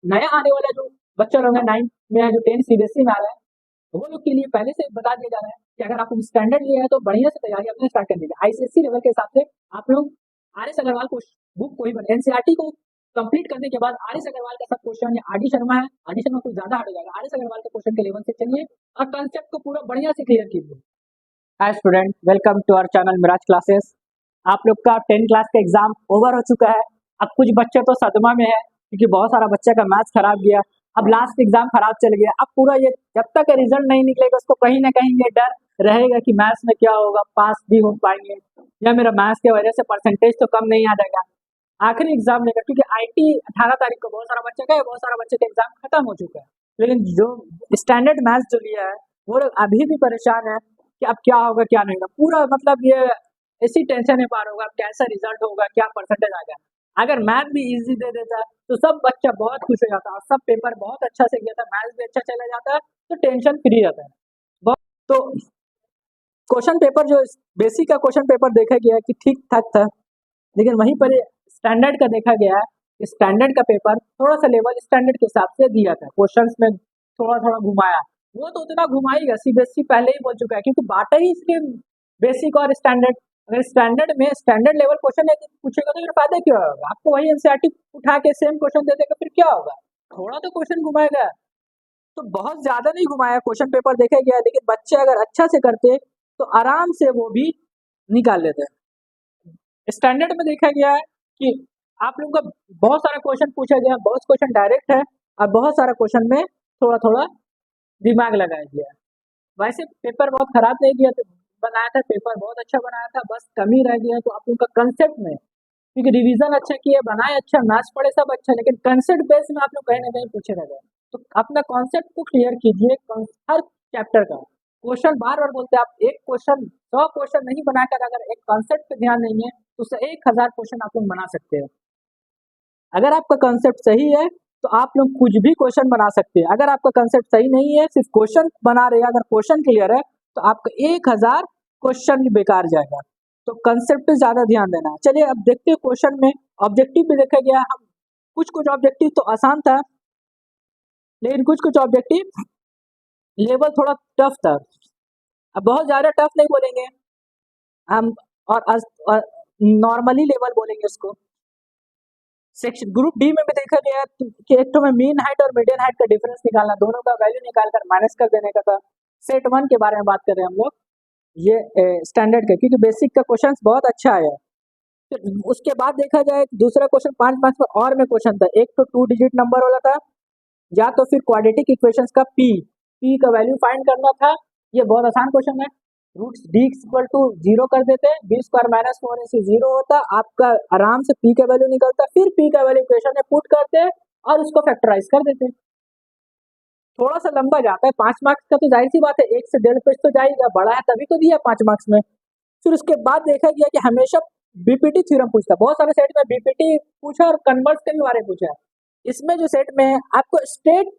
नया आने वाला जो बच्चा लोग है 9th में है, जो 10 सीबीएसई में आ रहा है, वो लोग के लिए पहले से बता दिया जा रहा है कि अगर आप स्टैंडर्ड लिया है तो बढ़िया से तैयारी अपने स्टार्ट कर दीजिए। आईसीएसई लेवल के हिसाब से आप लोग आर एस अग्रवाल को बुक को ही बने, एनसीईआरटी को कंप्लीट करने के बाद आर एस अग्रवाल का सब क्वेश्चन, या आर डी शर्मा है, आर डी शर्मा कुछ ज्यादा हार्ड हो जाएगा, आर एस अग्रवाल के क्वेश्चन के लेवल से चलिए और कंसेप्ट को पूरा बढ़िया से क्लियर कीजिए। Hi student, welcome to our channel Miraj classes. आप लोग का 10 क्लास का एग्जाम ओवर हो चुका है। अब कुछ बच्चे तो सदमा में है क्योंकि बहुत सारा बच्चे का मैथ्स खराब गया। अब लास्ट एग्जाम खराब चल गया। अब पूरा ये जब तक रिजल्ट नहीं निकलेगा उसको कहीं ना कहीं ये डर रहेगा कि मैथ्स में क्या होगा, पास भी हो पाएंगे या मेरा मैथ्स की वजह से परसेंटेज तो कम नहीं आ जाएगा। आखिरी एग्जाम लेकर, क्योंकि आईटी 18 तारीख को बहुत सारा बच्चे का है, बहुत सारा बच्चे का एग्जाम खत्म हो चुका है, लेकिन जो स्टैंडर्ड मैथ्स जो लिया है वो लोग अभी भी परेशान है कि अब क्या होगा क्या नहीं होगा। पूरा मतलब ये ऐसी टेंशन में पार होगा, अब कैसा रिजल्ट होगा, क्या परसेंटेज आ गया। अगर मैथ भी इजी दे देता तो सब बच्चा बहुत खुश हो जाता और सब पेपर बहुत अच्छा से गया था, मैथ्स भी अच्छा चला जाता तो टेंशन फ्री रहता है। तो क्वेश्चन पेपर जो बेसिक का क्वेश्चन पेपर देखा गया कि ठीक ठाक था, लेकिन वहीं पर स्टैंडर्ड का देखा गया है। स्टैंडर्ड का पेपर थोड़ा सा लेवल स्टैंडर्ड के हिसाब से दिया था, क्वेश्चंस में थोड़ा थोड़ा घुमाया। वो तो उतना घुमाएगा, सीबीएसई पहले ही बोल चुका है, क्योंकि बाटा ही इसलिए बेसिक और स्टैंडर्ड। अगर स्टैंडर्ड में स्टैंडर्ड लेवल क्वेश्चन पूछेगा तो फिर फायदा क्या होगा? आपको वही एनसीईआरटी उठा के सेम क्वेश्चन दे देगा, फिर क्या होगा? थोड़ा तो क्वेश्चन घुमाएगा। तो बहुत ज्यादा नहीं घुमाया, क्वेश्चन पेपर देखा गया, लेकिन बच्चे अगर अच्छा से करते तो आराम से वो भी निकाल लेते हैं। स्टैंडर्ड में देखा गया है कि आप लोगों का बहुत सारा क्वेश्चन पूछा गया, बहुत क्वेश्चन डायरेक्ट है और बहुत सारा क्वेश्चन में थोड़ा थोड़ा दिमाग लगाया गया। वैसे पेपर बहुत खराब नहीं किया तो बनाया था, पेपर बहुत अच्छा बनाया था, बस कमी रह गया तो आप लोगों का कंसेप्ट में, क्योंकि रिवीजन अच्छा किया, बनाए अच्छा, मैथ्स पढ़े सब अच्छा, लेकिन कंसेप्ट बेस में आप लोग कहीं ना कहीं पूछे रह गए। तो अपना कॉन्सेप्ट को क्लियर कीजिए हर चैप्टर का। क्वेश्चन बार बार बोलते हैं, आप एक क्वेश्चन 100 क्वेश्चन नहीं बनाकर अगर एक कॉन्सेप्ट पे ध्यान देंगे तो उससे 1000 क्वेश्चन आप लोग बना सकते हैं। अगर आपका कंसेप्ट सही है तो आप लोग कुछ भी क्वेश्चन बना सकते हैं। अगर आपका कंसेप्ट सही नहीं है, सिर्फ क्वेश्चन बना रहे हैं, अगर क्वेश्चन क्लियर है तो आपका 1000 क्वेश्चन भी बेकार जाएगा। तो कंसेप्ट पे ज्यादा ध्यान देना है। चलिए अब देखते हैं क्वेश्चन में ऑब्जेक्टिव भी देखा गया। हम कुछ ऑब्जेक्टिव तो आसान था, लेकिन कुछ ऑब्जेक्टिव लेवल थोड़ा टफ था। अब बहुत ज्यादा टफ नहीं बोलेंगे हम, और नॉर्मली लेवल बोलेंगे उसको। सेक्शन ग्रुप डी में भी देखा गया कि एक तो में मीन हाइट और मीडियन हाइट का डिफरेंस निकालना, दोनों का वैल्यू निकालकर माइनस कर देने का था। सेट 1 के बारे में बात कर रहे हैं हम लोग, ये स्टैंडर्ड का, क्योंकि बेसिक का क्वेश्चन बहुत अच्छा आया। फिर उसके बाद देखा जाए दूसरा क्वेश्चन 5 मार्क्स में और में क्वेश्चन था। एक तो 2 डिजिट नंबर वाला था, या तो फिर क्वाड्रेटिक इक्वेशंस का पी का वैल्यू फाइंड करना था। ये बहुत आसान क्वेश्चन है। रूट्स डी इक्वल टू 0 कर देते, बी स्क्वायर माइनस 4 से 0 होता, आपका आराम से पी का वैल्यू निकलता। फिर पी का वैल्यू इक्वेशन में पुट करते और उसको फैक्टराइज कर देते। थोड़ा सा लंबा जाता है, 5 मार्क्स का तो जाहिर सी बात है, 1 से 1.5 पेज तो जाएगा, बड़ा है तभी तो दिया 5 मार्क्स में। फिर उसके बाद देखा गया कि हमेशा बीपीटी थ्योरम पूछता, बहुत सारे सेट में बीपीटी पूछा और कन्वर्स के भी बारे में पूछा। इसमें जो सेट में आपको स्टेट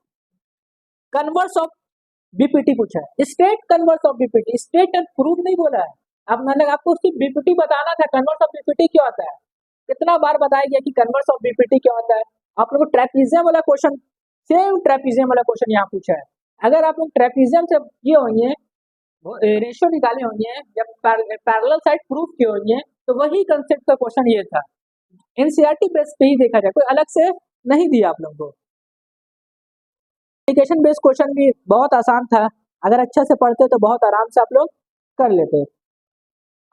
कन्वर्स ऑफ बीपीटी पूछा है, state converse of BPT, state and proof नहीं बोला है। अब मैंने आपको सिर्फ बीपीटी बताना था, कन्वर्स ऑफ बीपीटी क्या होता है, कितना बार बताया गया कि कन्वर्स ऑफ बीपीटी क्या होता है। आप लोग को ट्रेपीजियम वाला क्वेश्चन, सेम ट्रेपीजियम वाला क्वेश्चन यहाँ पूछा है। अगर आप लोग ट्रेपीजियम से ये होंगे, रेशियो निकाले होंगे, जब पैरेलल साइड प्रूफ किए होंगे, तो वही कंसेप्ट का क्वेश्चन ये था। एनसीईआरटी बेस पे ही देखा जाए, कोई अलग से नहीं दिया आप लोगों को। एप्लीकेशन बेस्ड क्वेश्चन भी बहुत आसान था, अगर अच्छा से पढ़ते तो बहुत आराम से आप लोग कर लेते।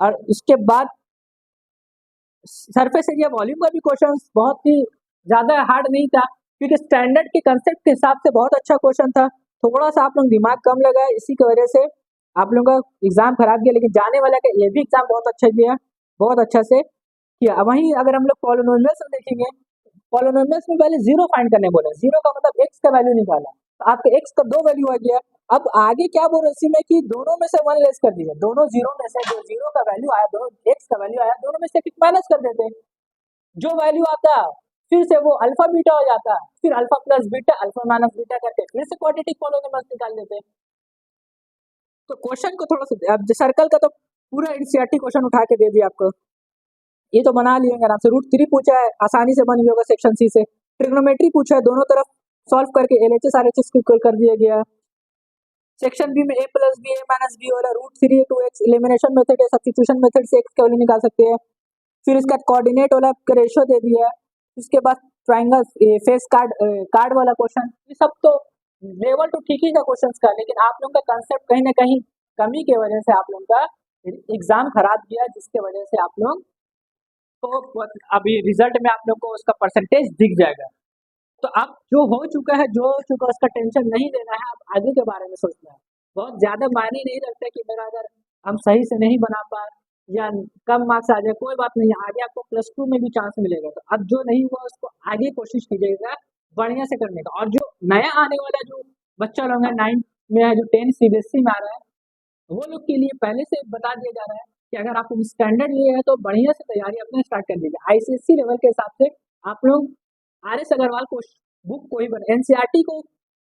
और उसके बाद सरफेस एरिया वॉल्यूम का भी क्वेश्चन बहुत ही ज्यादा हार्ड नहीं था, क्योंकि स्टैंडर्ड के कंसेप्ट के हिसाब से बहुत अच्छा क्वेश्चन था। थोड़ा सा आप लोग दिमाग कम लगाए, इसी की वजह से आप लोगों का एग्जाम खराब गया, लेकिन जाने वाला का ये भी एग्जाम बहुत अच्छा गया, बहुत अच्छा से किया। वहीं अगर हम लोग पॉलिनोमियल्स में देखेंगे, पॉलिनोमियल्स में पहले 0 फाइंड करने बोला, 0 का मतलब x का वैल्यू निकाला, तो आपके x का 2 वैल्यू आ गया। अब आगे क्या बोल रहे इसी में कि दोनों में से 1 लेस कर दीजिए, दोनों 0 में से जो 0 का वैल्यू आया, दोनों x का वैल्यू आया, दोनों में से माइनस कर देते, जो वैल्यू आता फिर से वो अल्फा बीटा हो जाता, फिर alpha plus beta, alpha minus beta करके फिर से क्वाड्रेटिक पॉलिनोमियल्स निकाल देते। तो क्वेश्चन को थोड़ा सा, अब सर्कल का तो पूरा एनसीईआरटी क्वेश्चन उठा के दे दिया आपको, ये तो बना लिएंगे आराम से। रूट 3 पूछा है, आसानी से बन गया होगा सेक्शन सी से। ट्रिग्नोमेट्री पूछा है, दोनों तरफ सॉल्व करके LHS RHS को इक्वल कर दिया गया। सेक्शन बी में a plus b a minus b वाला √3 2x एलिमिनेशन मेथड या सब्स्टिट्यूशन मेथड से x का वैल्यू निकाल सकते हैं। फिर इसका कोऑर्डिनेट वाला रेशियो दे दिया है। उसके बाद ट्राइंगल फेस कार्ड वाला क्वेश्चन, ये सब तो लेवल तो ठीक ही था क्वेश्चन का, लेकिन आप लोगों का कंसेप्ट कहीं ना कहीं कमी की वजह से आप लोगों का एग्जाम खराब किया, जिसके वजह से आप लोग तो अभी रिजल्ट में आप लोग को उसका परसेंटेज दिख जाएगा। तो अब जो हो चुका है उसका टेंशन नहीं लेना है, अब आगे के बारे में सोचना है। बहुत ज़्यादा मायने नहीं रखता कि मेरा अगर हम सही से नहीं बना पाए या कम मार्क्स आ जाए, कोई बात नहीं, आगे आपको +2 में भी चांस मिलेगा। तो अब जो नहीं हुआ उसको आगे कोशिश कीजिएगा बढ़िया से करने का। और जो नया आने वाला जो बच्चा लोग है 9th में है, जो 10 CBSE में आ रहा है, वो लोग के लिए पहले से बता दिया जा रहा है कि अगर आप स्टैंडर्ड लिए हैं तो बढ़िया से तैयारी अपने स्टार्ट कर दीजिए। ICSE लेवल के हिसाब से आप लोग RS अग्रवाल को बुक को ही बना, NCERT को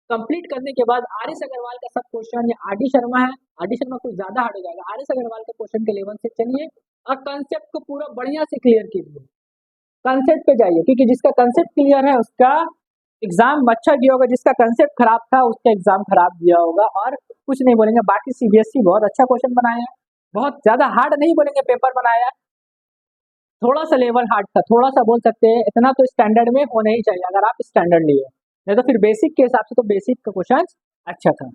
कंप्लीट करने के बाद RS अग्रवाल का सब क्वेश्चन, या RD शर्मा है, RD शर्मा कुछ ज्यादा हार्ड हो जाएगा, RS अग्रवाल के क्वेश्चन के लेवल से चलिए और कंसेप्ट को पूरा बढ़िया से क्लियर कीजिए। कंसेप्ट पे जाइए, क्योंकि जिसका कंसेप्ट क्लियर है उसका एग्जाम अच्छा गया होगा, जिसका कंसेप्ट खराब था उसका एग्जाम खराब गया होगा। और कुछ नहीं बोलेंगे। बाकी CBSE बहुत अच्छा क्वेश्चन बनाया है, बहुत ज्यादा हार्ड नहीं बोलेंगे पेपर बनाया, थोड़ा सा लेवल हार्ड था, थोड़ा सा बोल सकते हैं, इतना तो स्टैंडर्ड में होना ही चाहिए अगर आप स्टैंडर्ड लिए, नहीं तो फिर बेसिक के हिसाब से तो बेसिक का क्वेश्चन अच्छा था।